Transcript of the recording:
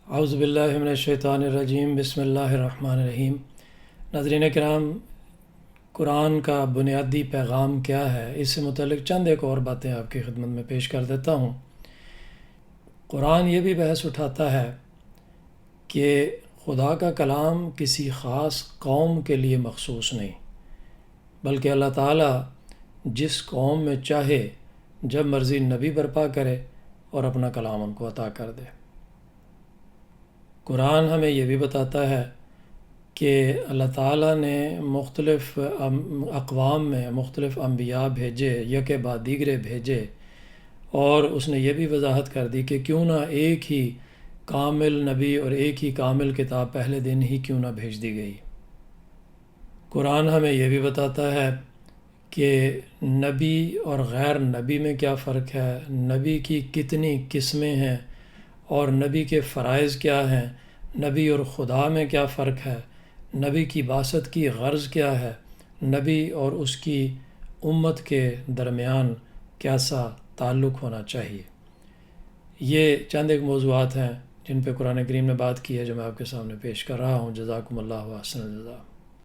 اعوذ باللہ من الشیطان الرجیم، بسم اللہ الرحمن الرحیم۔ ناظرین کرام، قرآن کا بنیادی پیغام کیا ہے، اس سے متعلق چند ایک اور باتیں آپ کی خدمت میں پیش کر دیتا ہوں۔ قرآن یہ بھی بحث اٹھاتا ہے کہ خدا کا کلام کسی خاص قوم کے لیے مخصوص نہیں، بلکہ اللہ تعالیٰ جس قوم میں چاہے جب مرضی نبی برپا کرے اور اپنا کلام ان کو عطا کر دے۔ قرآن ہمیں یہ بھی بتاتا ہے کہ اللہ تعالیٰ نے مختلف اقوام میں مختلف انبیاء بھیجے، یکے بعد دیگرے بھیجے، اور اس نے یہ بھی وضاحت کر دی کہ کیوں نہ ایک ہی کامل نبی اور ایک ہی کامل کتاب پہلے دن ہی کیوں نہ بھیج دی گئی۔ قرآن ہمیں یہ بھی بتاتا ہے کہ نبی اور غیر نبی میں کیا فرق ہے، نبی کی کتنی قسمیں ہیں اور نبی کے فرائض کیا ہیں، نبی اور خدا میں کیا فرق ہے، نبی کی بعثت کی غرض کیا ہے، نبی اور اس کی امت کے درمیان کیسا تعلق ہونا چاہیے۔ یہ چند ایک موضوعات ہیں جن پہ قرآن کریم نے بات کی ہے، جو میں آپ کے سامنے پیش کر رہا ہوں۔ جزاکم اللہ و احسن الجزا۔